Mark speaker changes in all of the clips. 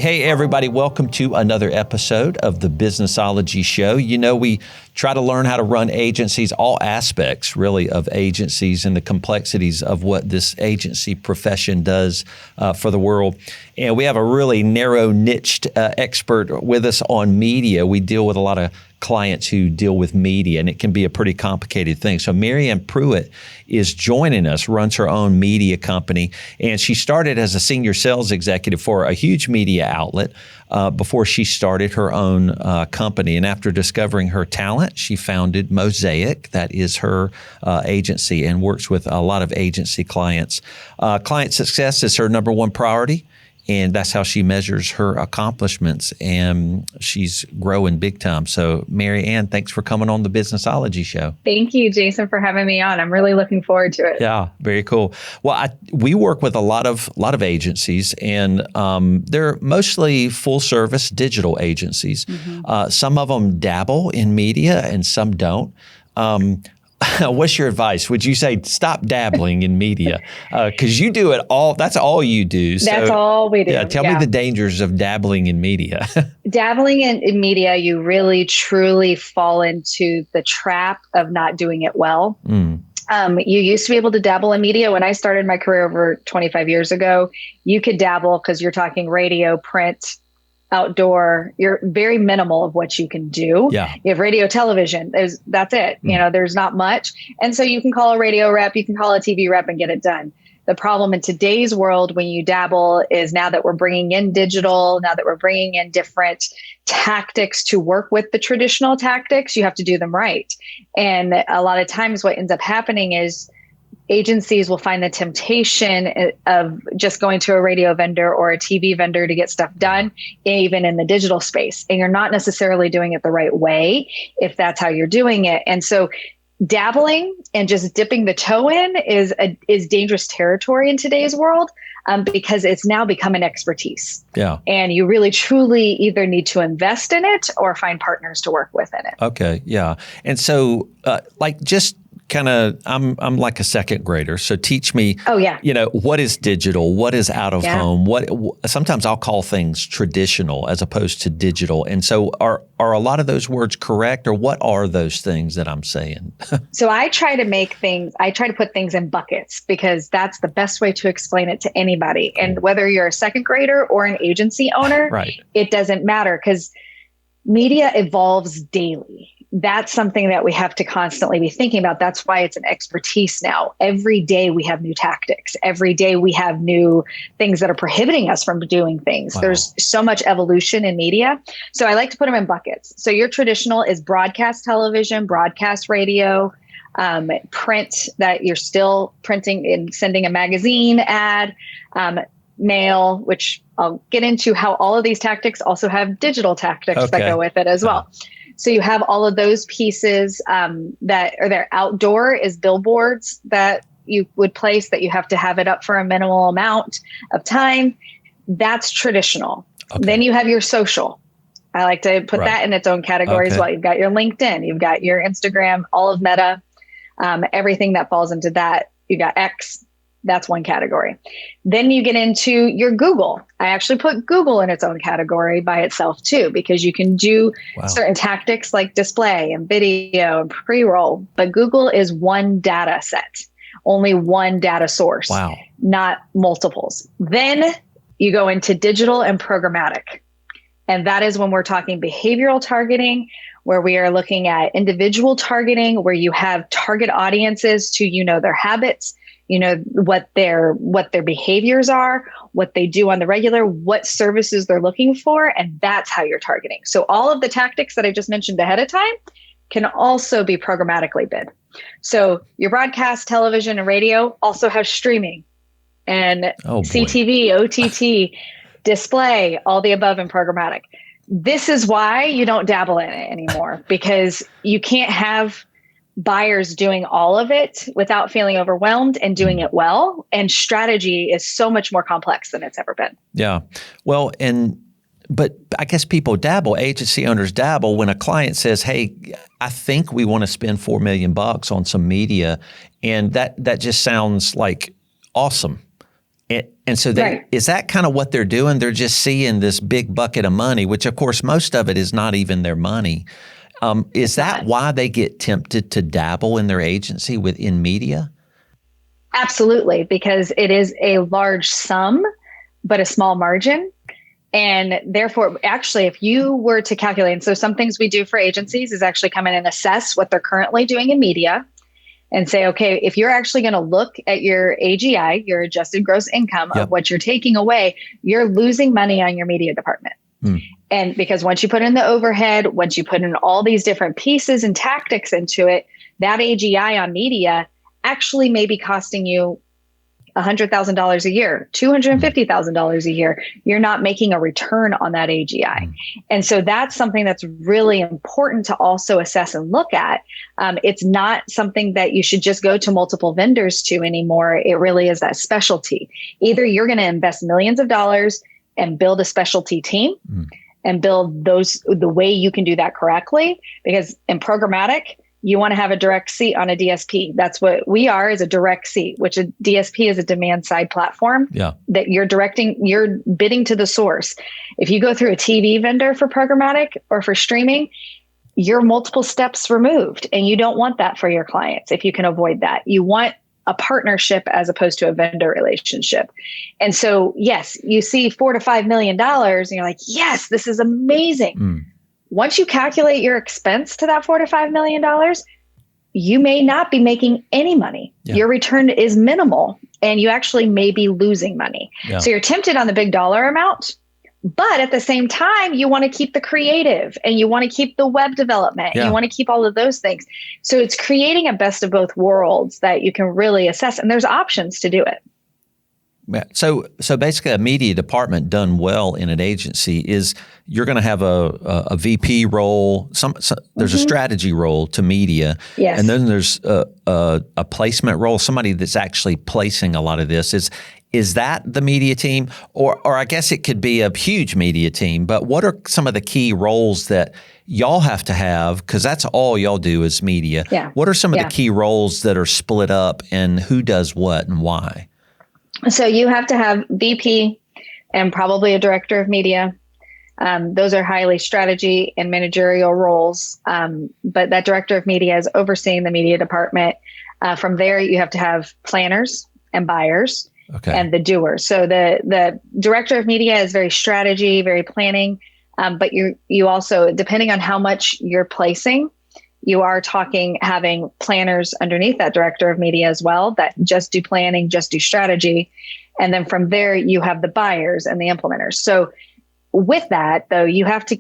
Speaker 1: Hey, everybody. Welcome to another episode of the Businessology Show. You know, we try to learn how to run agencies, all aspects, really, of agencies and the complexities of what this agency profession does for the world. And we have a really narrow niched expert with us on media. We deal with a lot of clients who deal with media, and it can be a pretty complicated thing. So Pruitt is joining us, runs her own media company, and she started as a senior sales executive for a huge media outlet before she started her own company. And after discovering her talent, she founded Mosaic. That is her agency, and works with a lot of agency clients. Client success is her number one priority. And that's how she measures her accomplishments, and she's growing big time. So, Mary Ann, thanks for coming on the Businessology Show.
Speaker 2: Thank you, Jason, for having me on. I'm really looking forward to it.
Speaker 1: Yeah, very cool. Well, we work with a lot of agencies, and they're mostly full-service digital agencies. Mm-hmm. Some of them dabble in media, and some don't. What's your advice? Would you say stop dabbling in media? Because you do it all. That's all you do. So,
Speaker 2: that's all we do.
Speaker 1: Yeah, tell me the dangers of dabbling in media.
Speaker 2: Dabbling in media, you really, truly fall into the trap of not doing it well. Mm. You used to be able to dabble in media. When I started my career over 25 years ago, you could dabble because you're talking radio, print, outdoor. You're very minimal of what you can do. Yeah. You have radio, television. That's it. You know, there's not much. And so you can call a radio rep, you can call a TV rep and get it done. The problem in today's world when you dabble is now that we're bringing in digital, now that we're bringing in different tactics to work with the traditional tactics, you have to do them right. And a lot of times what ends up happening is agencies will find the temptation of just going to a radio vendor or a TV vendor to get stuff done, even in the digital space. And you're not necessarily doing it the right way if that's how you're doing it. And so dabbling and just dipping the toe in is dangerous territory in today's world because it's now become an expertise. Yeah. And you really, truly either need to invest in it or find partners to work with in it.
Speaker 1: Okay. Yeah. And so just kind of, I'm like a second grader. So teach me, what is digital? What is out of home? Sometimes I'll call things traditional as opposed to digital. And so are a lot of those words correct, or what are those things that I'm saying?
Speaker 2: So I try to put things in buckets because that's the best way to explain it to anybody. Cool. And whether you're a second grader or an agency owner, right, it doesn't matter because media evolves daily. That's something that we have to constantly be thinking about. That's why it's an expertise now. Every day we have new tactics. Every day we have new things that are prohibiting us from doing things. Wow. There's so much evolution in media. So I like to put them in buckets. So your traditional is broadcast television, broadcast radio, print that you're still printing and sending a magazine ad, mail, which I'll get into how all of these tactics also have digital tactics that go with it as well. So you have all of those pieces that are there. Outdoor is billboards that you would place that you have to have it up for a minimal amount of time. That's traditional. Okay. Then you have your social. I like to put that in its own category as well. You've got your LinkedIn, you've got your Instagram, all of Meta, everything that falls into that. You got X. That's one category. Then you get into your Google. I actually put Google in its own category by itself too, because you can do certain tactics like display and video and pre-roll, but Google is one data set, only one data source, not multiples. Then you go into digital and programmatic. And that is when we're talking behavioral targeting, where we are looking at individual targeting, where you have target audiences to, their habits, what their behaviors are, what they do on the regular, what services they're looking for, and that's how you're targeting. So all of the tactics that I just mentioned ahead of time can also be programmatically bid. So your broadcast, television, and radio also have streaming and CTV, OTT, display, all the above in programmatic. This is why you don't dabble in it anymore, because you can't have buyers doing all of it without feeling overwhelmed and doing it well. And strategy is so much more complex than it's ever been.
Speaker 1: Yeah. Well, but I guess people dabble, agency owners dabble when a client says, hey, I think we want to spend $4 million on some media. And that just sounds like awesome. And so is that kind of what they're doing? They're just seeing this big bucket of money, which of course most of it is not even their money. Is that why they get tempted to dabble in their agency in media?
Speaker 2: Absolutely, because it is a large sum, but a small margin. And therefore, actually, if you were to calculate, and so some things we do for agencies is actually come in and assess what they're currently doing in media and say, okay, if you're actually going to look at your AGI, your adjusted gross income of what you're taking away, you're losing money on your media department. And because once you put in the overhead, once you put in all these different pieces and tactics into it, that AGI on media actually may be costing you $100,000 a year, $250,000 a year. You're not making a return on that AGI. And so that's something that's really important to also assess and look at. It's not something that you should just go to multiple vendors to anymore. It really is that specialty. Either you're going to invest millions of dollars and build a specialty team and build the way you can do that correctly, because in programmatic, you want to have a direct seat on a DSP. That's what we are, is a direct seat, which a DSP is a demand side platform that you're bidding to the source. If you go through a TV vendor for programmatic or for streaming, you're multiple steps removed, and you don't want that for your clients. If you can avoid that, you want a partnership as opposed to a vendor relationship. And so, yes, you see $4 to $5 million and you're like, yes, this is amazing. Once you calculate your expense to that $4 to $5 million, you may not be making any money. Your return is minimal, and you actually may be losing money. So you're tempted on the big dollar amount, but at the same time, you want to keep the creative, and you want to keep the web development. And you want to keep all of those things. So it's creating a best of both worlds that you can really assess, and there's options to do it.
Speaker 1: So basically, a media department done well in an agency is you're going to have a VP role. There's a strategy role to media, and then there's a placement role. Somebody that's actually placing a lot of this. Is that the media team, or I guess it could be a huge media team? But what are some of the key roles that y'all have to have? Because that's all y'all do is media. What are some of the key roles that are split up, and who does what and why?
Speaker 2: So you have to have VP and probably a director of media. Those are highly strategy and managerial roles. But that director of media is overseeing the media department. From there, you have to have planners and buyers and the doers. So the director of media is very strategy, very planning. But you also, depending on how much you're placing, you are having planners underneath that director of media as well that just do planning, just do strategy. And then from there, you have the buyers and the implementers. So with that, though, you have to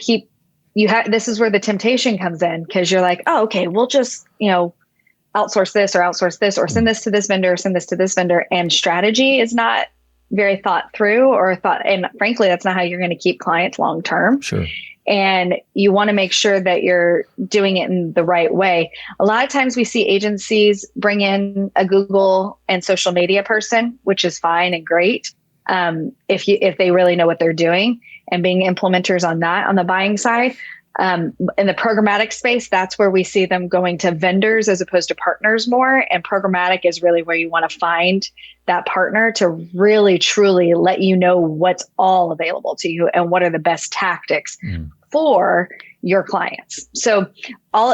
Speaker 2: this is where the temptation comes in, because you're like, oh, okay, we'll just, outsource this or send this to this vendor, or send this to this vendor. And strategy is not very thought through and frankly, that's not how you're going to keep clients long term.
Speaker 1: Sure.
Speaker 2: And you want to make sure that you're doing it in the right way. A lot of times we see agencies bring in a Google and social media person, which is fine and great if they really know what they're doing, and being implementers on that on the buying side. In the programmatic space, that's where we see them going to vendors as opposed to partners more. And programmatic is really where you want to find that partner to really, truly let you know what's all available to you and what are the best tactics for your clients. So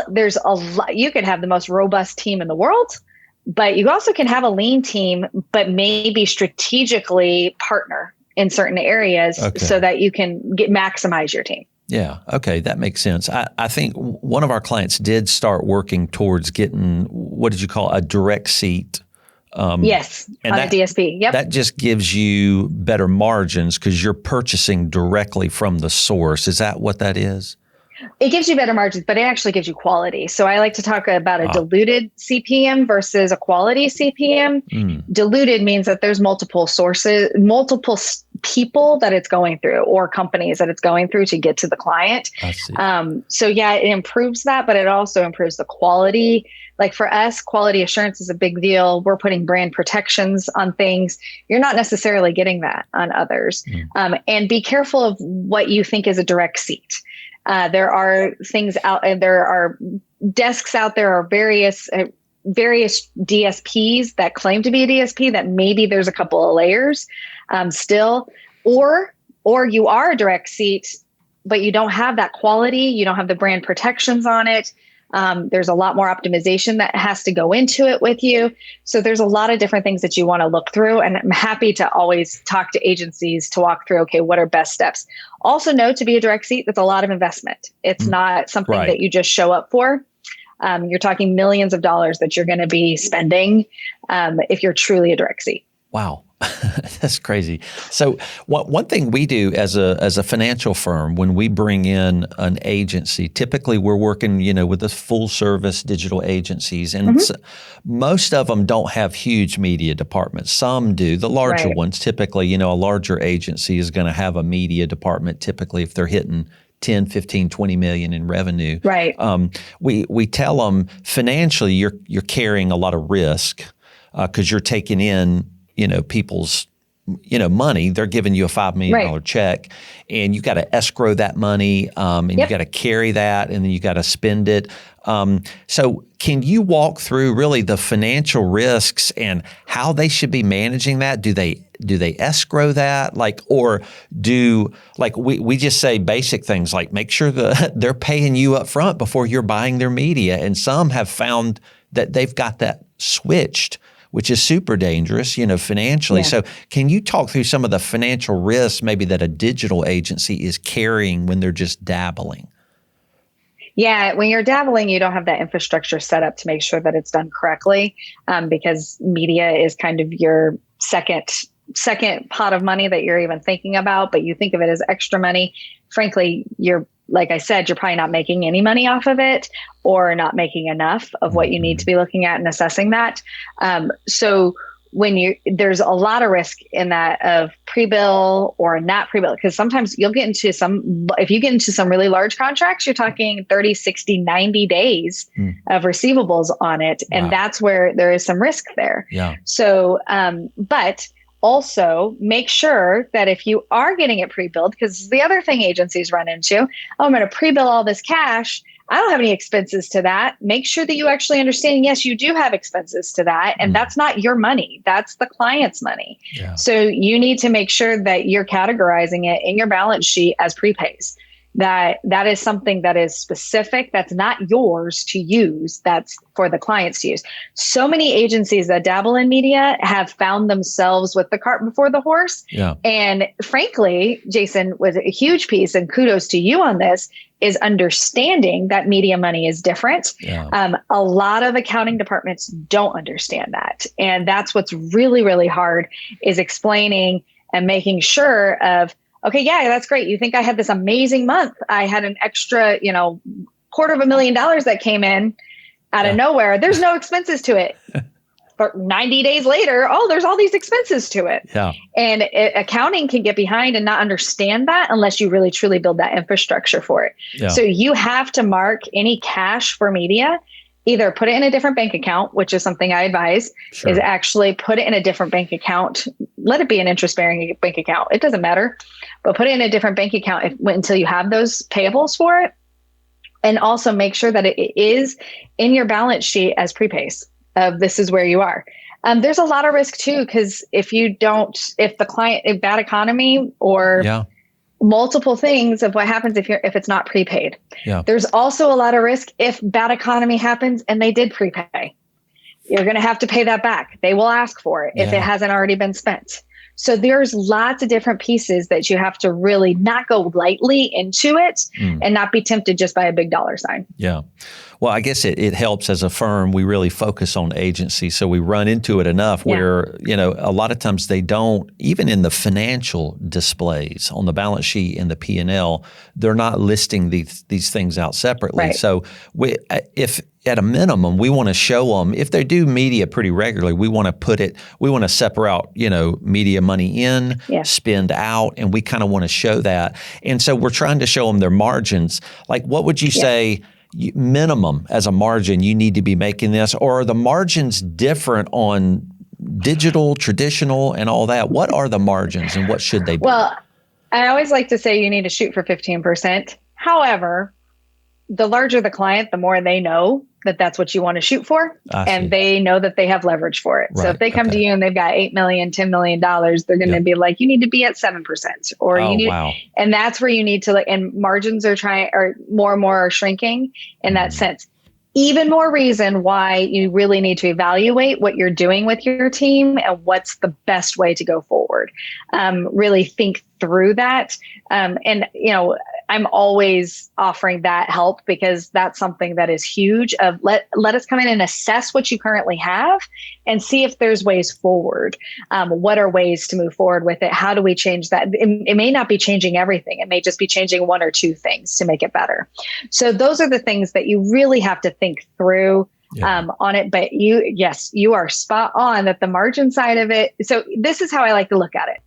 Speaker 2: there's a lot. You can have the most robust team in the world, but you also can have a lean team, but maybe strategically partner in certain areas so that you can maximize your team.
Speaker 1: Yeah. Okay. That makes sense. I think one of our clients did start working towards getting, what did you call, a direct seat?
Speaker 2: Yes. And on a DSP. Yep.
Speaker 1: That just gives you better margins because you're purchasing directly from the source. Is that what that is?
Speaker 2: It gives you better margins, but it actually gives you quality. So I like to talk about a diluted CPM versus a quality CPM. Diluted means that there's multiple sources, multiple people that it's going through, or companies that it's going through to get to the client.
Speaker 1: I see.
Speaker 2: So yeah, it improves that, but it also improves the quality. Like for us, quality assurance is a big deal. We're putting brand protections on things. You're not necessarily getting that on others. And be careful of what you think is a direct seat. There are things out, there are desks out there, are various various DSPs that claim to be a DSP that maybe there's a couple of layers still, or you are a direct seat, but you don't have that quality. You don't have the brand protections on it. There's a lot more optimization that has to go into it with you. So there's a lot of different things that you want to look through. And I'm happy to always talk to agencies to walk through, okay, what are best steps? Also know to be a direct seat, that's a lot of investment. It's not something that you just show up for. You're talking millions of dollars that you're going to be spending if you're truly a direct seat.
Speaker 1: Wow. That's crazy. So one thing we do as a financial firm, when we bring in an agency, typically we're working, with the full service digital agencies, and most of them don't have huge media departments. Some do. The larger ones, typically, a larger agency is going to have a media department, typically if they're hitting 10, 15, 20 million in revenue.
Speaker 2: Right.
Speaker 1: We tell them financially you're carrying a lot of risk because you're taking in people's, money. They're giving you a $5 million check, and you got to escrow that money, and you got to carry that, and then you got to spend it. So can you walk through really the financial risks and how they should be managing that? Do they escrow that? We just say basic things like make sure that they're paying you up front before you're buying their media. And some have found that they've got that switched, which is super dangerous, financially. Yeah. So can you talk through some of the financial risks maybe that a digital agency is carrying when they're just dabbling?
Speaker 2: Yeah, when you're dabbling, you don't have that infrastructure set up to make sure that it's done correctly, because media is kind of your second pot of money that you're even thinking about, but you think of it as extra money. Frankly, like I said, you're probably not making any money off of it or not making enough of what you need to be looking at and assessing that. So there's a lot of risk in that of pre-bill or not pre-bill, because sometimes you'll get into if you get into some really large contracts, you're talking 30, 60, 90 days of receivables on it. And that's where there is some risk there. Yeah. So, but also make sure that if you are getting it pre-billed, because the other thing agencies run into, I'm going to pre-bill all this cash. I don't have any expenses to that. Make sure that you actually understand, yes, you do have expenses to that. And that's not your money. That's the client's money. Yeah. So you need to make sure that you're categorizing it in your balance sheet as prepays. That is something that is specific. That's not yours to use. That's for the clients to use. So many agencies that dabble in media have found themselves with the cart before the horse. Yeah. And frankly, Jason, was a huge piece, and kudos to you on this, is understanding that media money is different. Yeah. A lot of accounting departments don't understand that. And that's what's really, really hard, is explaining and making sure of, okay, yeah, that's great. You think I had this amazing month. I had an extra, $250,000 that came in out of nowhere. There's no expenses to it. But 90 days later, there's all these expenses to it. Yeah. And accounting can get behind and not understand that unless you really truly build that infrastructure for it. Yeah. So you have to mark any cash for media. Either put it in a different bank account, which is something I advise, is actually put it in a different bank account. Let it be an interest-bearing bank account. It doesn't matter, but put it in a different bank account until you have those payables for it. And also make sure that it is in your balance sheet as prepays of this is where you are. There's a lot of risk too, because if the client, if bad economy or multiple things of what happens if it's not prepaid. Yeah. There's also a lot of risk if bad economy happens and they did prepay. You're going to have to pay that back. They will ask for it if it hasn't already been spent. So there's lots of different pieces that you have to really not go lightly into it and not be tempted just by a big dollar sign. Yeah. Well, I guess it helps as a firm. We really focus on agency. So we run into it enough where, a lot of times they don't, even in the financial displays on the balance sheet and the P&L, they're not listing these things out separately. Right. So if at a minimum, we want to show them, if they do media pretty regularly, we want to separate out, media money in, spend out, and we kind of want to show that. And so we're trying to show them their margins. Like, what would you say minimum as a margin you need to be making this? Or are the margins different on digital, traditional, and all that? What are the margins and what should they be? Well, I always like to say you need to shoot for 15%. However, the larger the client, the more they know that that's what you want to shoot for. And they know that they have leverage for it. Right. So if they come to you and they've got $8 million, $10 million, they're going to be like, you need to be at 7%, or you need, and that's where you need to like, and margins are more and more are shrinking in that sense. Even more reason why you really need to evaluate what you're doing with your team and what's the best way to go forward. Really think through that. And, I'm always offering that help, because that's something that is huge of let us come in and assess what you currently have and see if there's ways forward. What are ways to move forward with it? How do we change that? It may not be changing everything. It may just be changing one or two things to make it better. So those are the things that you really have to think through on it. But you are spot on that the margin side of it. So this is how I like to look at it.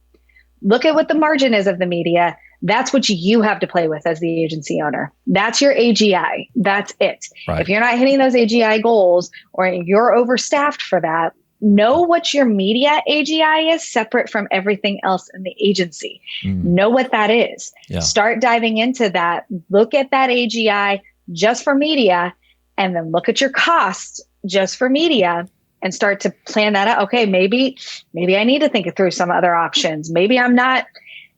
Speaker 2: Look at what the margin is of the media. That's what you have to play with as the agency owner. That's your AGI. That's it. Right. If you're not hitting those AGI goals, or you're overstaffed for that, know what your media AGI is separate from everything else in the agency. Know what that is. Yeah. Start diving into that. Look at that AGI just for media, and then look at your costs just for media, and start to plan that out. Okay, maybe I need to think it through some other options. Maybe I'm not.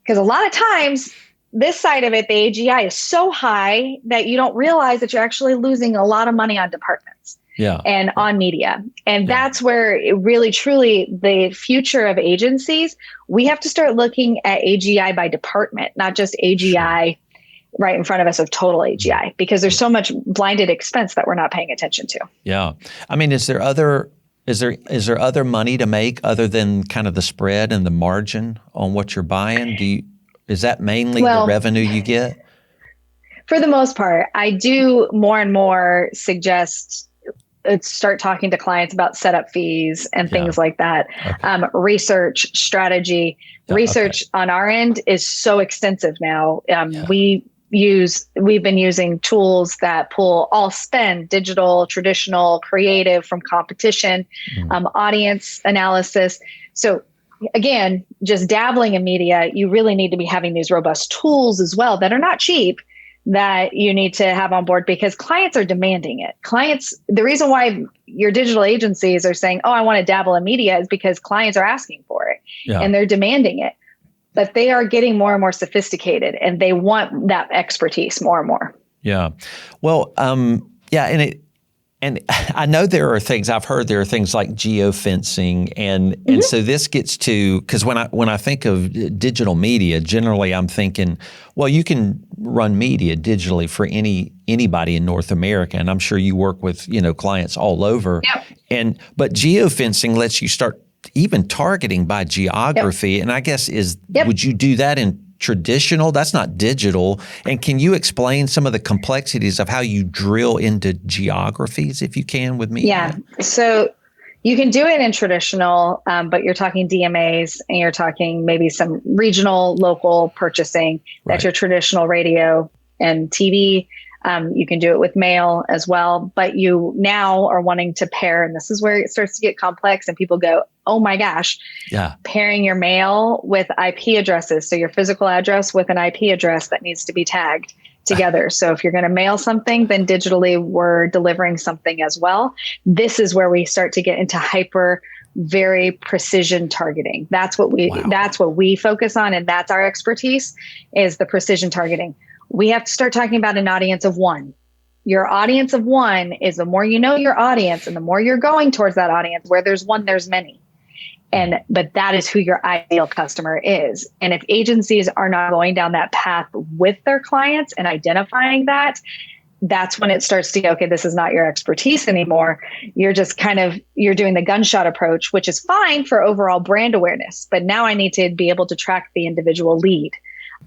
Speaker 2: Because a lot of times this side of it, the AGI is so high that you don't realize that you're actually losing a lot of money on departments and on media. And that's where it really, truly, the future of agencies, we have to start looking at AGI by department, not just AGI right in front of us of total AGI, because there's so much blinded expense that we're not paying attention to. Yeah.
Speaker 1: I mean, is there other money to make other than kind of the spread and the margin on what you're buying? Is that mainly the revenue you get?
Speaker 2: For the most part, I do more and more suggest start talking to clients about setup fees and things like that. Okay. Research, strategy, research on our end is so extensive now. We've been using tools that pull all spend, digital, traditional, creative, from competition, audience analysis. So again, just dabbling in media, you really need to be having these robust tools as well that are not cheap, that you need to have on board, because clients are demanding it. The reason why your digital agencies are saying, oh, I want to dabble in media, is because clients are asking for it and they're demanding it. But they are getting more and more sophisticated, and they want that expertise more and more.
Speaker 1: Yeah. Well, and I know there are things I've heard. There are things like geofencing, and so this gets to, because when I think of digital media, generally I'm thinking, well, you can run media digitally for anybody in North America, and I'm sure you work with clients all over. Yep. But geofencing lets you start even targeting by geography. And I guess would you do that in traditional? That's not digital. And can you explain some of the complexities of how you drill into geographies, if you can, with me?
Speaker 2: Yeah. So you can do it in traditional, but you're talking DMAs, and you're talking maybe some regional, local purchasing. That's your traditional radio and TV. You can do it with mail as well, but you now are wanting to pair, and this is where it starts to get complex, and people go, oh my gosh, pairing your mail with IP addresses. So your physical address with an IP address that needs to be tagged together. So if you're going to mail something, then digitally we're delivering something as well. This is where we start to get into very precision targeting. That's what we focus on. And that's our expertise, is the precision targeting. We have to start talking about an audience of one. Your audience of one is, the more you know your audience and the more you're going towards that audience. Where there's one, there's many. But that is who your ideal customer is. And if agencies are not going down that path with their clients and identifying that, that's when it starts to go, okay, this is not your expertise anymore. You're just you're doing the gunshot approach, which is fine for overall brand awareness. But now I need to be able to track the individual lead.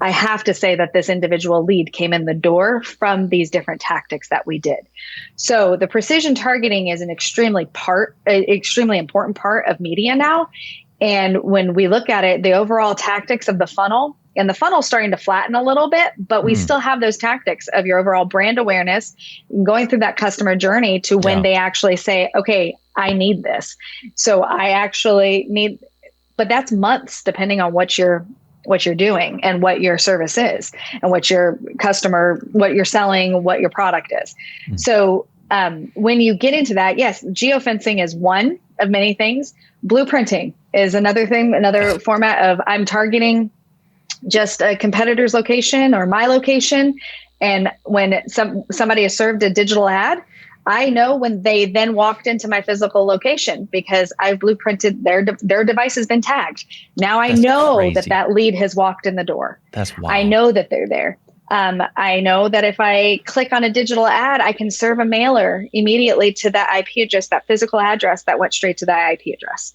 Speaker 2: I have to say that this individual lead came in the door from these different tactics that we did. So the precision targeting is an extremely important part of media now. And when we look at it, the overall tactics of the funnel, and the funnel's starting to flatten a little bit, but we still have those tactics of your overall brand awareness, going through that customer journey to when they actually say, okay, I need this. So I actually need, but that's months depending on what you're doing and what your service is and what your customer, what you're selling, what your product is. So when you get into that, yes, geofencing is one of many things. Blueprinting is another thing, another format of I'm targeting just a competitor's location or my location. And when somebody has served a digital ad, I know when they then walked into my physical location because I've blueprinted their device has been tagged. Now I know that lead has walked in the door.
Speaker 1: That's wild.
Speaker 2: I know that they're there. I know that if I click on a digital ad, I can serve a mailer immediately to that IP address, that physical address that went straight to that IP address.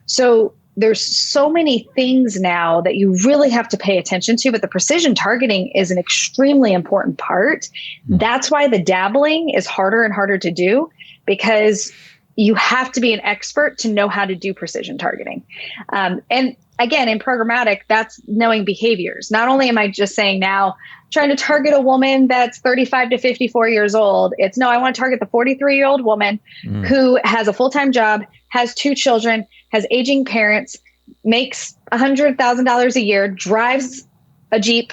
Speaker 2: So there's so many things now that you really have to pay attention to, but the precision targeting is an extremely important part. That's why the dabbling is harder and harder to do, because you have to be an expert to know how to do precision targeting. And again, in programmatic, that's knowing behaviors. Not only am I just saying now, trying to target a woman that's 35 to 54 years old. It's no, I want to target the 43-year-old woman who has a full-time job, has 2 children, has aging parents, makes $100,000 a year, drives a Jeep,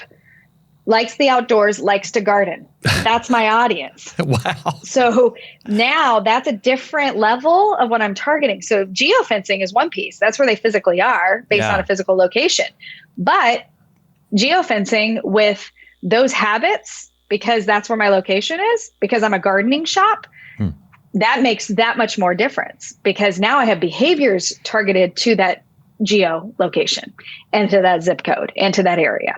Speaker 2: likes the outdoors, likes to garden. That's my audience.
Speaker 1: Wow.
Speaker 2: So now that's a different level of what I'm targeting. So geofencing is one piece. That's where they physically are based on a physical location. But geofencing with those habits, because that's where my location is, because I'm a gardening shop, that makes that much more difference, because now I have behaviors targeted to that geo location and to that zip code and to that area.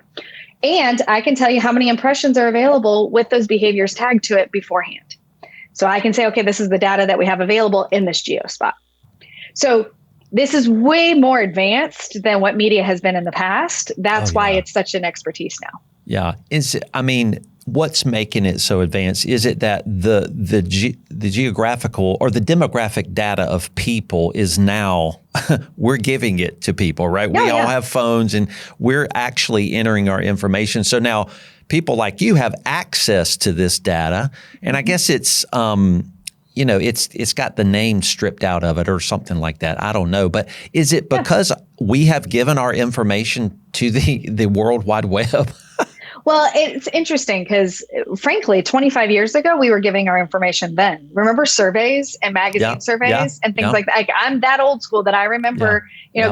Speaker 2: And I can tell you how many impressions are available with those behaviors tagged to it beforehand. So I can say, okay, this is the data that we have available in this geo spot. So this is way more advanced than what media has been in the past. That's why it's such an expertise now.
Speaker 1: Yeah. What's making it so advanced? Is it that the geographical or the demographic data of people is now, we're giving it to people, right? We all have phones and we're actually entering our information. So now people like you have access to this data. And I guess it's, it's got the name stripped out of it or something like that. I don't know. But is it because we have given our information to the World Wide Web?
Speaker 2: Well, it's interesting because, frankly, 25 years ago, we were giving our information then. Remember surveys and magazine surveys and things like that? Like, I'm that old school that I remember,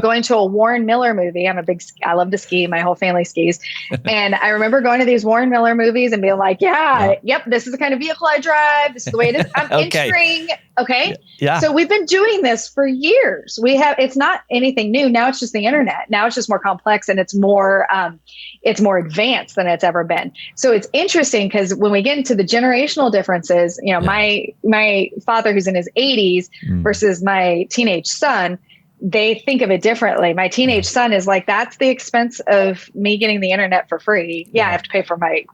Speaker 2: going to a Warren Miller movie. I love to ski. My whole family skis. And I remember going to these Warren Miller movies and being like, this is the kind of vehicle I drive. This is the way it is. I'm entering. Okay. Yeah. So we've been doing this for years. It's not anything new. Now it's just the internet. Now it's just more complex and it's more advanced than it's ever been. So it's interesting because when we get into the generational differences, my father who's in his 80s versus my teenage son, they think of it differently. My teenage son is like, that's the expense of me getting the internet for free. Yeah, I have to pay for my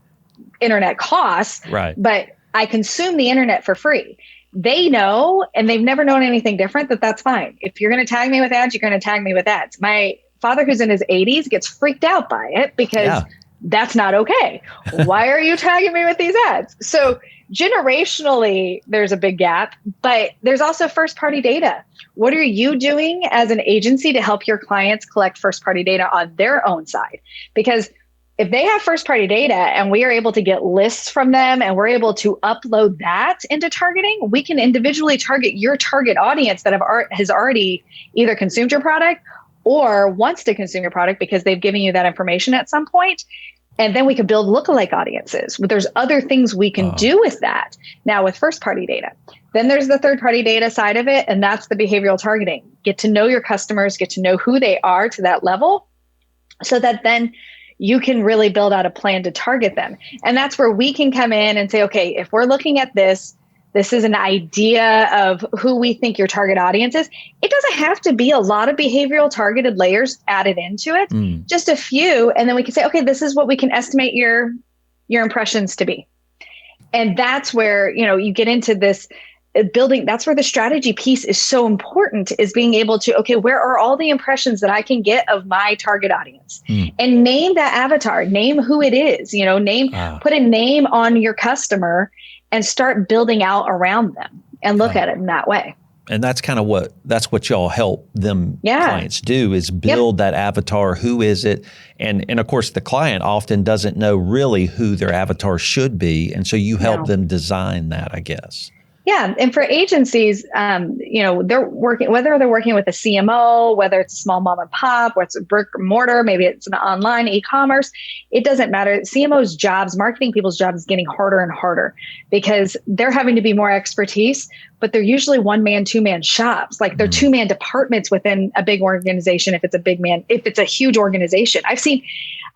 Speaker 2: internet costs, right? But I consume the internet for free. They know, and they've never known anything different, that's fine. If you're going to tag me with ads, you're going to tag me with ads. My father, who's in his 80s, gets freaked out by it because that's not okay. Why are you tagging me with these ads? So generationally, there's a big gap, but there's also first-party data. What are you doing as an agency to help your clients collect first-party data on their own side? Because if they have first-party data and we are able to get lists from them and we're able to upload that into targeting, we can individually target your target audience that has already either consumed your product or wants to consume your product because they've given you that information at some point. And then we can build lookalike audiences. But there's other things we can do with that now with first-party data. Then there's the third-party data side of it, and that's the behavioral targeting. Get to know your customers, get to know who they are to that level so that then you can really build out a plan to target them. And that's where we can come in and say, okay, if we're looking at this is an idea of who we think your target audience is. It doesn't have to be a lot of behavioral targeted layers added into it, just a few. And then we can say, okay, this is what we can estimate your impressions to be. And that's where, you get into this building. That's where the strategy piece is so important, is being able to, okay, where are all the impressions that I can get of my target audience and name that avatar, name who it is, put a name on your customer and start building out around them and look at it in that way.
Speaker 1: And that's kind of what y'all help them clients do, is build that avatar. Who is it? And of course, the client often doesn't know really who their avatar should be. And so you help them design that, I guess.
Speaker 2: Yeah. And for agencies, they're working, whether they're working with a CMO, whether it's a small mom and pop, whether it's a brick and mortar, maybe it's an online e-commerce, it doesn't matter. CMO's jobs, marketing people's jobs is getting harder and harder because they're having to be more expertise, but they're usually one-man, two-man shops. Like they're two-man departments within a big organization. If it's a huge organization,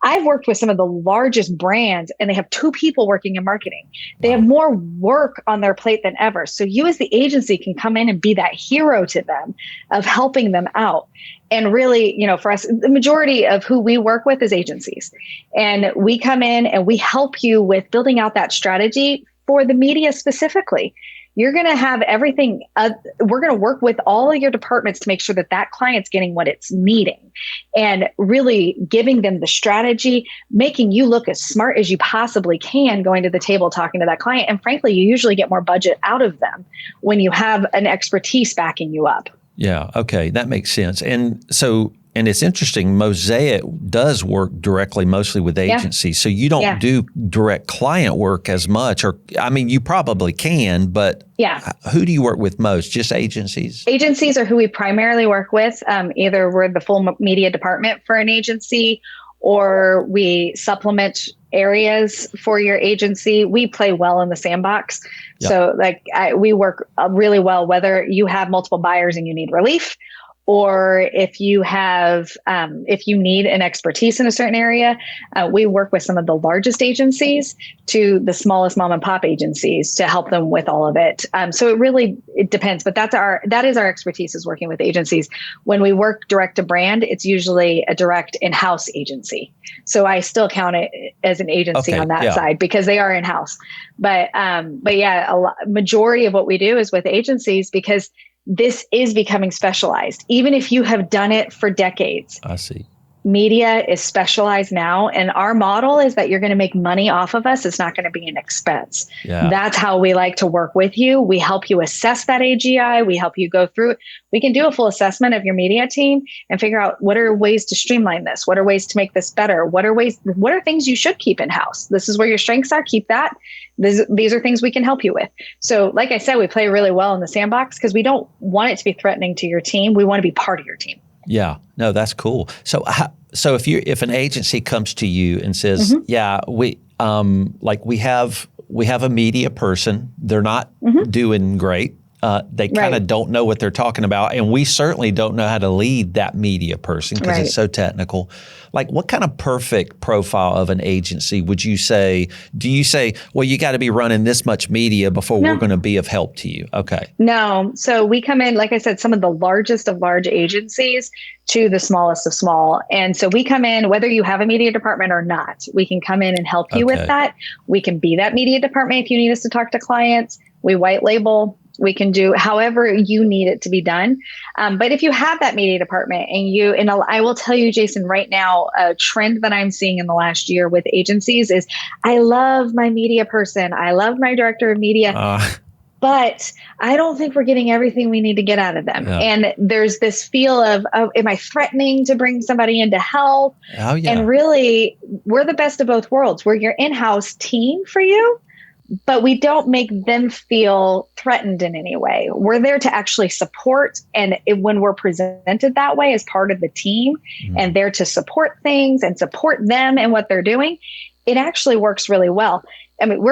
Speaker 2: I've worked with some of the largest brands and they have two people working in marketing. They have more work on their plate than ever. So you as the agency can come in and be that hero to them of helping them out. And really, for us, the majority of who we work with is agencies. And we come in and we help you with building out that strategy for the media specifically. You're going to have everything. We're going to work with all of your departments to make sure that client's getting what it's needing and really giving them the strategy, making you look as smart as you possibly can going to the table, talking to that client. And frankly, you usually get more budget out of them when you have an expertise backing you up.
Speaker 1: Yeah. Okay. That makes sense. And it's interesting, Mosaic does work directly mostly with agencies. So you don't do direct client work as much, you probably can, but who do you work with most? Just agencies?
Speaker 2: Agencies are who we primarily work with. Either we're the full media department for an agency or we supplement areas for your agency. We play well in the sandbox. Yep. So we work really well, whether you have multiple buyers and you need relief, or if you need an expertise in a certain area, we work with some of the largest agencies to the smallest mom and pop agencies to help them with all of it. So it depends, but that is our expertise, is working with agencies. When we work direct to brand, it's usually a direct in-house agency. So I still count it as an agency on that side because they are in-house. But majority of what we do is with agencies because this is becoming specialized. Even if you have done it for decades.
Speaker 1: I see.
Speaker 2: Media is specialized now. And our model is that you're going to make money off of us. It's not going to be an expense. Yeah. That's how we like to work with you. We help you assess that AGI. We help you go through it. We can do a full assessment of your media team and figure out what are ways to streamline this? What are ways to make this better? What are things you should keep in-house? This is where your strengths are. Keep that. These are things we can help you with. So like I said, we play really well in the sandbox because we don't want it to be threatening to your team. We want to be part of your team.
Speaker 1: Yeah, no, that's cool. So if an agency comes to you and says, we have a media person, they're not doing great. They kind of don't know what they're talking about. And we certainly don't know how to lead that media person because it's so technical. Like, what kind of perfect profile of an agency would you say? Do you say, well, you got to be running this much media before we're going to be of help to you? Okay.
Speaker 2: No. So we come in, like I said, some of the largest of large agencies to the smallest of small. And so we come in, whether you have a media department or not, we can come in and help you with that. We can be that media department if you need us to talk to clients. We white label. We can do however you need it to be done. But if you have that media department and I will tell you, Jason, right now, a trend that I'm seeing in the last year with agencies is I love my media person. I love my director of media. But I don't think we're getting everything we need to get out of them. Yeah. And there's this feel of, am I threatening to bring somebody in to help? Oh, yeah. And really, we're the best of both worlds. We're your in-house team for you, but we don't make them feel threatened in any way. We're there to actually support. And when we're presented that way as part of the team and there to support things and support them and what they're doing, it actually works really well. I mean,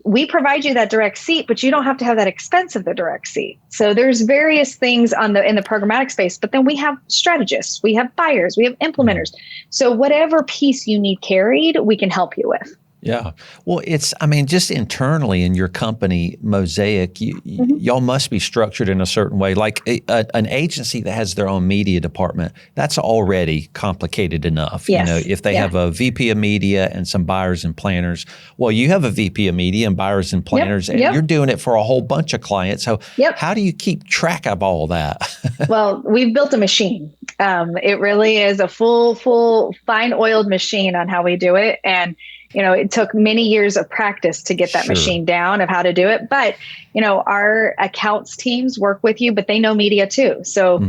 Speaker 2: we provide you that direct seat, but you don't have to have that expense of the direct seat. So there's various things in the programmatic space, but then we have strategists, we have buyers, we have implementers. So whatever piece you need carried, we can help you with.
Speaker 1: Yeah. Well, just internally in your company, Mosaic, y'all must be structured in a certain way. Like an agency that has their own media department, that's already complicated enough.
Speaker 2: Yes.
Speaker 1: If they have a VP of media and some buyers and planners, well, you have a VP of media and buyers and planners, and you're doing it for a whole bunch of clients. So how do you keep track of all that?
Speaker 2: Well, we've built a machine. It really is a full fine-oiled machine on how we do it. And it took many years of practice to get that machine down of how to do it. But, our accounts teams work with you, but they know media too. So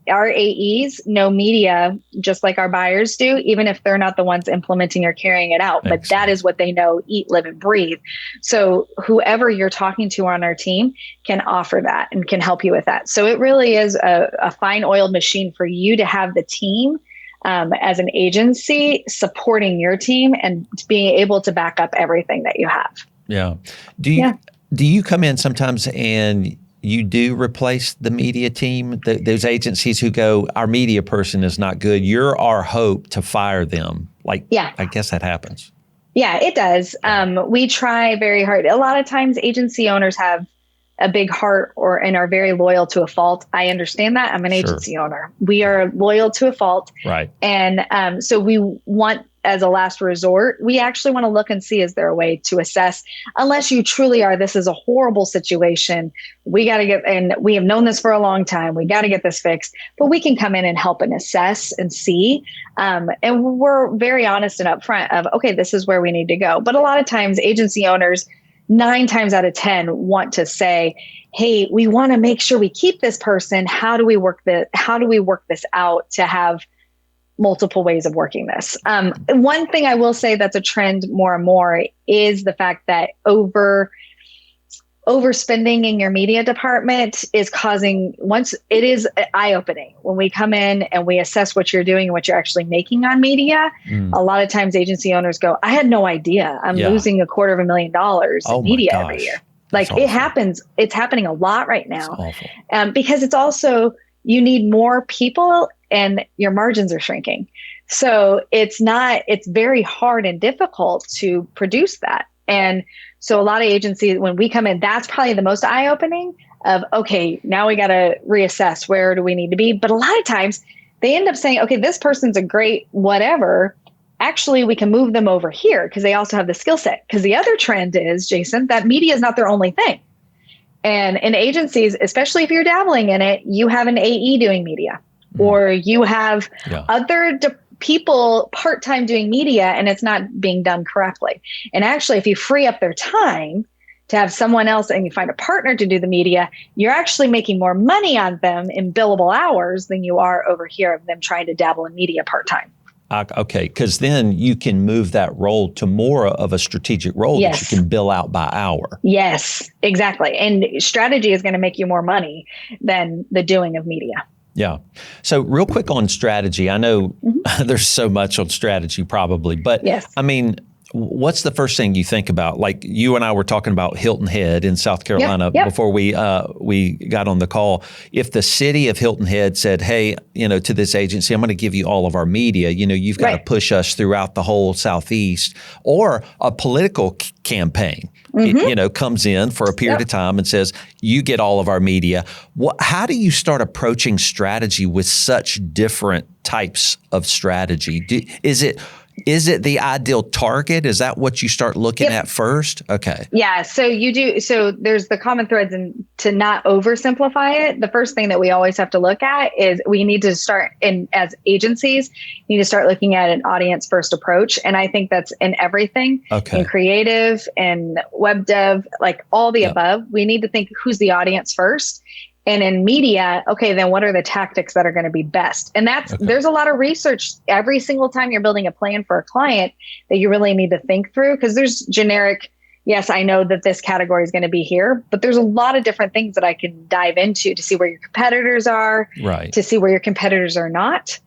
Speaker 2: our AEs know media just like our buyers do, even if they're not the ones implementing or carrying it out. But that is what they know, eat, live, and breathe. So whoever you're talking to on our team can offer that and can help you with that. So it really is a fine oiled machine for you to have the team as an agency supporting your team and being able to back up everything that you have.
Speaker 1: Yeah. Do you come in sometimes and you do replace the media team? Those agencies who go, our media person is not good, you're our hope to fire them. I guess that happens.
Speaker 2: Yeah, it does. We try very hard. A lot of times agency owners have a big heart and are very loyal to a fault. I understand that. I'm an agency owner. We are loyal to a fault.
Speaker 1: Right.
Speaker 2: And so we want, as a last resort, we actually want to look and see, is there a way to assess, unless you truly are, this is a horrible situation. We got to and we have known this for a long time. We got to get this fixed, but we can come in and help and assess and see. And we're very honest and upfront of, okay, this is where we need to go. But a lot of times agency owners, 9 times out of 10 want to say, hey, we want to make sure we keep this person. How do we work this out to have multiple ways of working this? One thing I will say that's a trend more and more is the fact that overspending in your media department is causing, once it is eye-opening. When we come in and we assess what you're doing and what you're actually making on media, a lot of times agency owners go, I had no idea. I'm losing $250,000 in media every year. It happens. It's happening a lot right now. Because it's also, you need more people and your margins are shrinking. So it's very hard and difficult to produce that. And so a lot of agencies, when we come in, that's probably the most eye-opening of, okay, now we got to reassess, where do we need to be? But a lot of times they end up saying, okay, this person's a great whatever. Actually, we can move them over here because they also have the skill set. Because the other trend is, Jason, that media is not their only thing. And in agencies, especially if you're dabbling in it, you have an AE doing media, or you have other people part-time doing media, and it's not being done correctly. And actually, if you free up their time to have someone else and you find a partner to do the media, you're actually making more money on them in billable hours than you are over here of them trying to dabble in media part-time.
Speaker 1: Okay, because then you can move that role to more of a strategic role that you can bill out by hour.
Speaker 2: Yes, exactly. And strategy is going to make you more money than the doing of media.
Speaker 1: Yeah. So real quick on strategy, I know there's so much on strategy probably, but I mean, what's the first thing you think about? Like you and I were talking about Hilton Head in South Carolina before we got on the call. If the city of Hilton Head said, hey, to this agency, I'm going to give you all of our media, you've got to push us throughout the whole Southeast, or a political campaign. Comes in for a period of time and says, you get all of our media. How do you start approaching strategy with such different types of strategy? Is it the ideal target? Is that what you start looking at first? Okay.
Speaker 2: Yeah. So you do. So there's the common threads, and to not oversimplify it, the first thing that we always have to look at is we need to start as agencies, need to start looking at an audience first approach. And I think that's in everything, in creative and web dev, like all the above. We need to think, who's the audience first? And in media, okay, then what are the tactics that are going to be best? And there's a lot of research every single time you're building a plan for a client that you really need to think through, because there's generic, yes, I know that this category is going to be here, but there's a lot of different things that I can dive into to see where your competitors are, to see where your competitors are not,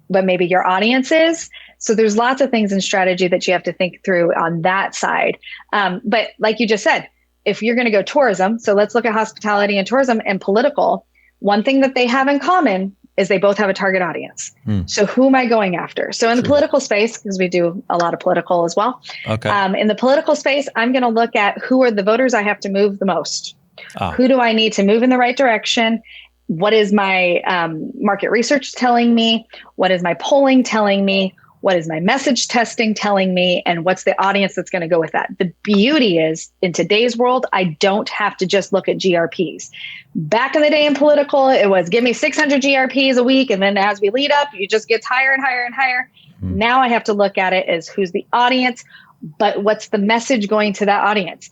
Speaker 2: but maybe your audience is. So there's lots of things in strategy that you have to think through on that side. But like you just said, if you're going to go tourism, so let's look at hospitality and tourism and political, one thing that they have in common is they both have a target audience. So who am I going after? So in the political space, because we do a lot of political as well. In the political space, I'm going to look at who are the voters I have to move the most. Who do I need to move in the right direction? What is my market research telling me? What is my polling telling me? What is my message testing telling me? And what's the audience that's going to go with that? The beauty is, in today's world, I don't have to just look at GRPs. Back in the day in political, it was give me 600 GRPs a week. And then as we lead up, it just gets higher and higher and higher. Now I have to look at it as who's the audience, but what's the message going to that audience?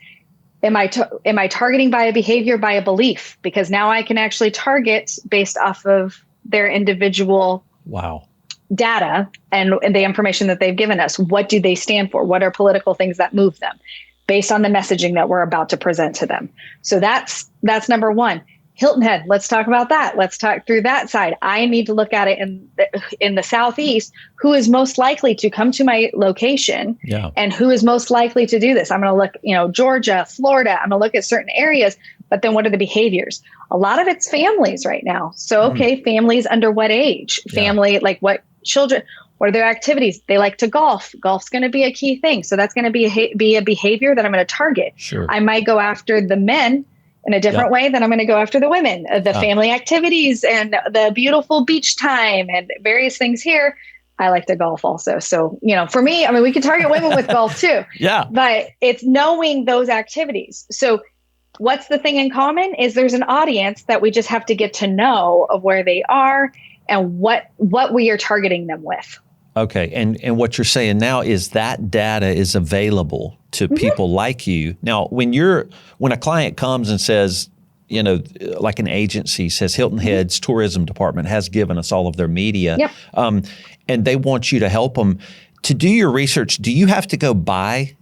Speaker 2: Am I targeting by a behavior, by a belief? Because now I can actually target based off of their individual data and the information that they've given us. What do they stand for? What are political things that move them based on the messaging that we're about to present to them? So that's number one. Hilton Head, let's talk about that. Let's talk through that side. I need to look at it in the Southeast. Who is most likely to come to my location and who is most likely to do this? I'm going to look, Georgia, Florida. I'm going to look at certain areas, but then what are the behaviors? A lot of it's families right now. So, families under what age? Family, like what children, what are their activities? They like to golf. Golf's going to be a key thing. So that's going to be a behavior that I'm going to target.
Speaker 1: Sure.
Speaker 2: I might go after the men in a different way than I'm going to go after the women, the family activities and the beautiful beach time and various things here. I like to golf also. So, for me, I mean, we can target women with golf too. But it's knowing those activities. So what's the thing in common is there's an audience that we just have to get to know of where they are and what we are targeting them with.
Speaker 1: Okay. And what you're saying now is that data is available to people like you. Now, when a client comes and says, like an agency says, Hilton Head's tourism department has given us all of their media, and they want you to help them to do your research, do you have to go buy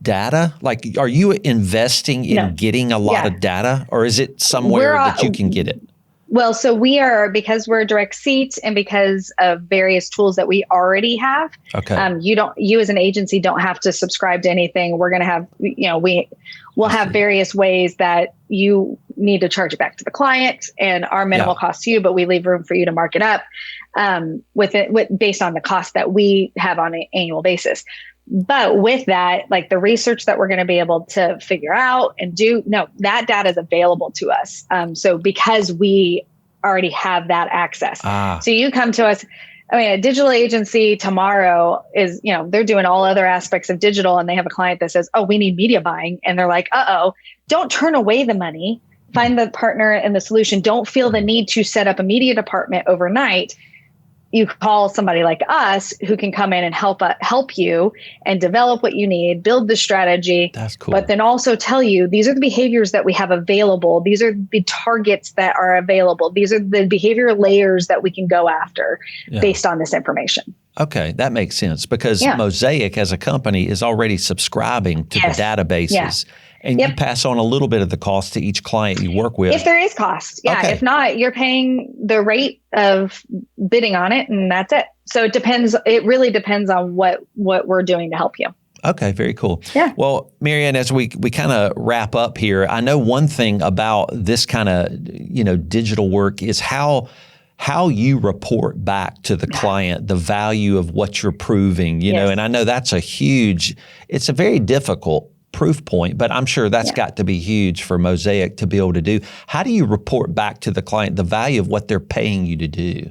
Speaker 1: data? Like, are you investing in getting a lot of data, or is it somewhere that you can get it?
Speaker 2: Well, so we are, because we're direct seats and because of various tools that we already have.
Speaker 1: Okay.
Speaker 2: You as an agency don't have to subscribe to anything. We're going to have, we'll have various ways that you need to charge it back to the client and our minimal cost to you, but we leave room for you to mark it up based on the cost that we have on an annual basis. But with that, like the research that we're going to be able to figure out and that data is available to us. So because we already have that access. So you come to us, a digital agency tomorrow is, they're doing all other aspects of digital and they have a client that says, we need media buying. And they're like, don't turn away the money, find the partner and the solution. Don't feel the need to set up a media department overnight. You call somebody like us who can come in and help you and develop what you need, build the strategy.
Speaker 1: That's cool.
Speaker 2: But then also tell you, these are the behaviors that we have available. These are the targets that are available. These are the behavior layers that we can go after based on this information.
Speaker 1: Okay, that makes sense because Mosaic as a company is already subscribing to the databases. And you pass on a little bit of the cost to each client you work with.
Speaker 2: If there is cost. Okay. If not, you're paying the rate of bidding on it and that's it. So it depends. It really depends on what we're doing to help you.
Speaker 1: Okay, very cool.
Speaker 2: Yeah.
Speaker 1: Well, Marianne, as we kind of wrap up here, I know one thing about this kind of, digital work is how you report back to the client the value of what you're proving, and I know that's it's a very difficult proof point, but I'm sure that's got to be huge for Mosaic to be able to do. How do you report back to the client the value of what they're paying you to do?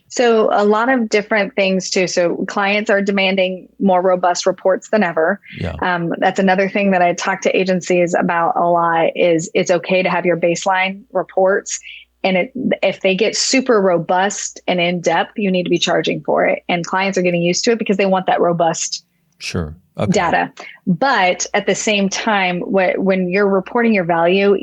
Speaker 2: So a lot of different things too. So clients are demanding more robust reports than ever. That's another thing that I talk to agencies about a lot is it's okay to have your baseline reports. And if they get super robust and in depth, you need to be charging for it. And clients are getting used to it because they want that robust data. But at the same time, when you're reporting your value,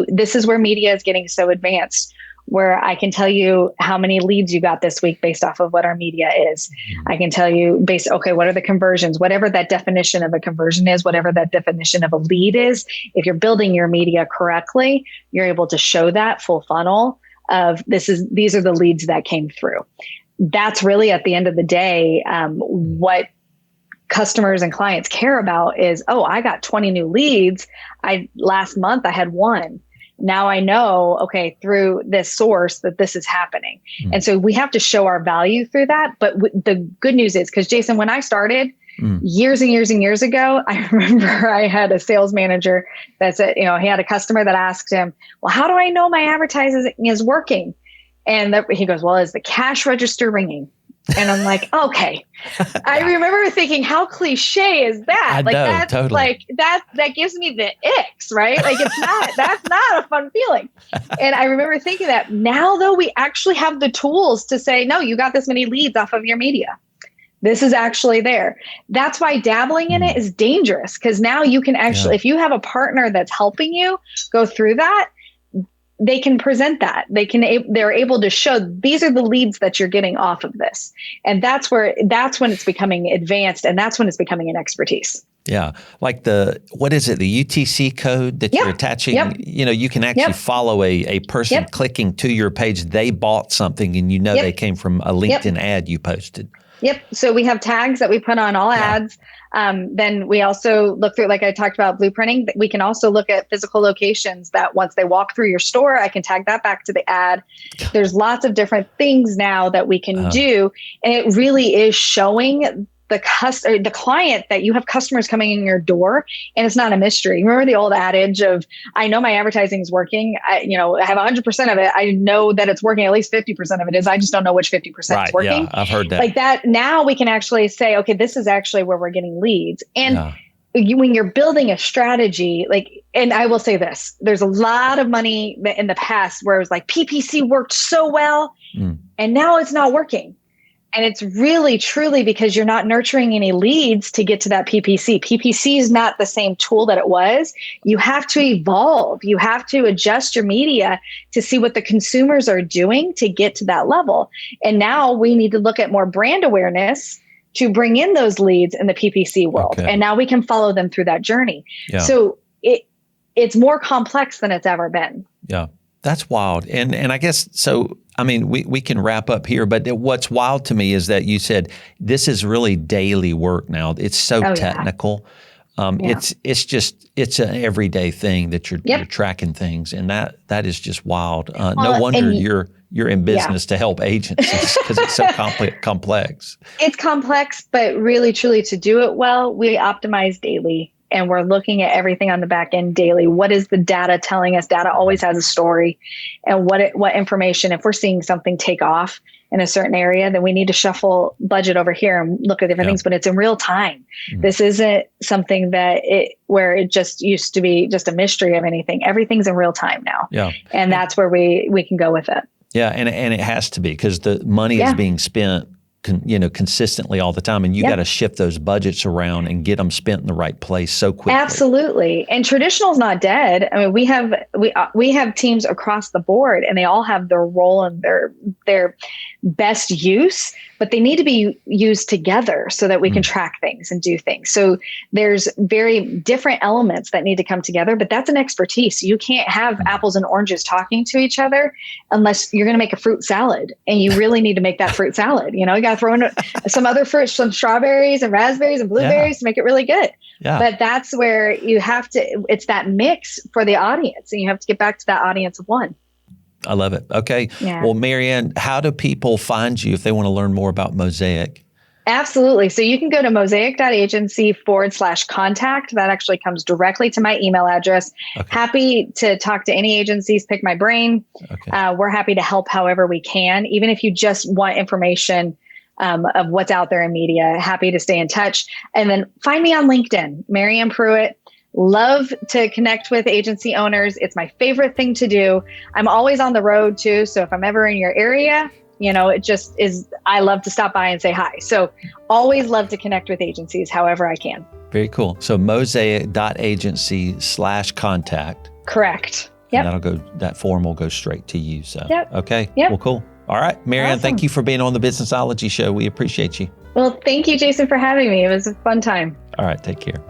Speaker 2: this is where media is getting so advanced, where I can tell you how many leads you got this week based off of what our media is. I can tell you what are the conversions, whatever that definition of a conversion is, whatever that definition of a lead is. If you're building your media correctly, you're able to show that full funnel of these are the leads that came through. That's really at the end of the day, what customers and clients care about is, I got 20 new leads. Last month I had 1. Now I know, through this source that this is happening. And so we have to show our value through that. But the good news is, because Jason, when I started years and years and years ago, I remember I had a sales manager that said, he had a customer that asked him, well, how do I know my advertising is working? And he goes, well, is the cash register ringing? And I'm like, okay. I remember thinking, how cliche is that? That's
Speaker 1: totally.
Speaker 2: Like that gives me the icks, right? Like that's not a fun feeling. And I remember thinking that. Now though, we actually have the tools to say, no, you got this many leads off of your media. This is actually there. That's why dabbling in it is dangerous, because now you can actually, if you have a partner that's helping you go through that, they can present that. They're able to show these are the leads that you're getting off of this. And that's when it's becoming advanced, and that's when it's becoming an expertise.
Speaker 1: Yeah. Like the UTC code that you're attaching, you can actually follow a person clicking to your page. They bought something and they came from a LinkedIn ad you posted.
Speaker 2: Yep. So we have tags that we put on all ads. Then we also look through, like I talked about blueprinting, we can also look at physical locations that once they walk through your store, I can tag that back to the ad. There's lots of different things now that we can do. And it really is showing the client that you have customers coming in your door, and it's not a mystery. Remember the old adage of, I know my advertising is working. I have 100% of it. I know that it's working. At least 50% of it is. I just don't know which 50% is working.
Speaker 1: Yeah, I've heard that.
Speaker 2: Like that. Now we can actually say, okay, this is actually where we're getting leads. And when you're building a strategy, and I will say this, there's a lot of money in the past where it was like PPC worked so well, and now it's not working. And it's really, truly because you're not nurturing any leads to get to that PPC. PPC is not the same tool that it was. You have to evolve. You have to adjust your media to see what the consumers are doing to get to that level. And now we need to look at more brand awareness to bring in those leads in the PPC world. Okay. And now we can follow them through that journey. Yeah. So it's more complex than it's ever been.
Speaker 1: Yeah. That's wild. And I guess, so, I mean, we can wrap up here, but what's wild to me is that you said this is really daily work now. It's so technical. It's an everyday thing that you're tracking things. And that is just wild. No wonder you're in business to help agencies because it's so complex. It's
Speaker 2: complex, but really, truly to do it well, we optimize daily. And we're looking at everything on the back end daily. What is the data telling us? Data always has a story. And what information, if we're seeing something take off in a certain area, then we need to shuffle budget over here and look at different things, but it's in real time. Mm-hmm. This isn't something where it just used to be just a mystery of anything. Everything's in real time now. Yeah. And that's where we can go with it.
Speaker 1: Yeah. And it has to be because the money is being spent consistently all the time, and you got to shift those budgets around and get them spent in the right place so quickly.
Speaker 2: Absolutely. And traditional is not dead. I mean, we have teams across the board, and they all have their role and their best use, but they need to be used together so that we can track things and do things. So there's very different elements that need to come together, but that's an expertise. You can't have apples and oranges talking to each other unless you're going to make a fruit salad, and you really need to make that fruit salad. You got to throw in some other fruits, some strawberries and raspberries and blueberries to make it really good. Yeah. But that's where you have to, it's that mix for the audience, and you have to get back to that audience of one.
Speaker 1: I love it. Okay. Yeah. Well, Marianne, how do people find you if they want to learn more about Mosaic?
Speaker 2: Absolutely. So you can go to mosaic.agency/contact. That actually comes directly to my email address. Okay. Happy to talk to any agencies, pick my brain. Okay. We're happy to help however we can. Even if you just want information of what's out there in media, happy to stay in touch. And then find me on LinkedIn, Marianne Pruitt. Love to connect with agency owners. It's my favorite thing to do. I'm always on the road too. So if I'm ever in your area, it just is, I love to stop by and say hi. So always love to connect with agencies however I can.
Speaker 1: Very cool. So mosaic.agency/contact.
Speaker 2: Correct.
Speaker 1: Yep. And that form will go straight to you. So, okay. Yep. Well, cool. All right, Marianne, Thank you for being on the Businessology Show. We appreciate you.
Speaker 2: Well, thank you, Jason, for having me. It was a fun time.
Speaker 1: All right. Take care.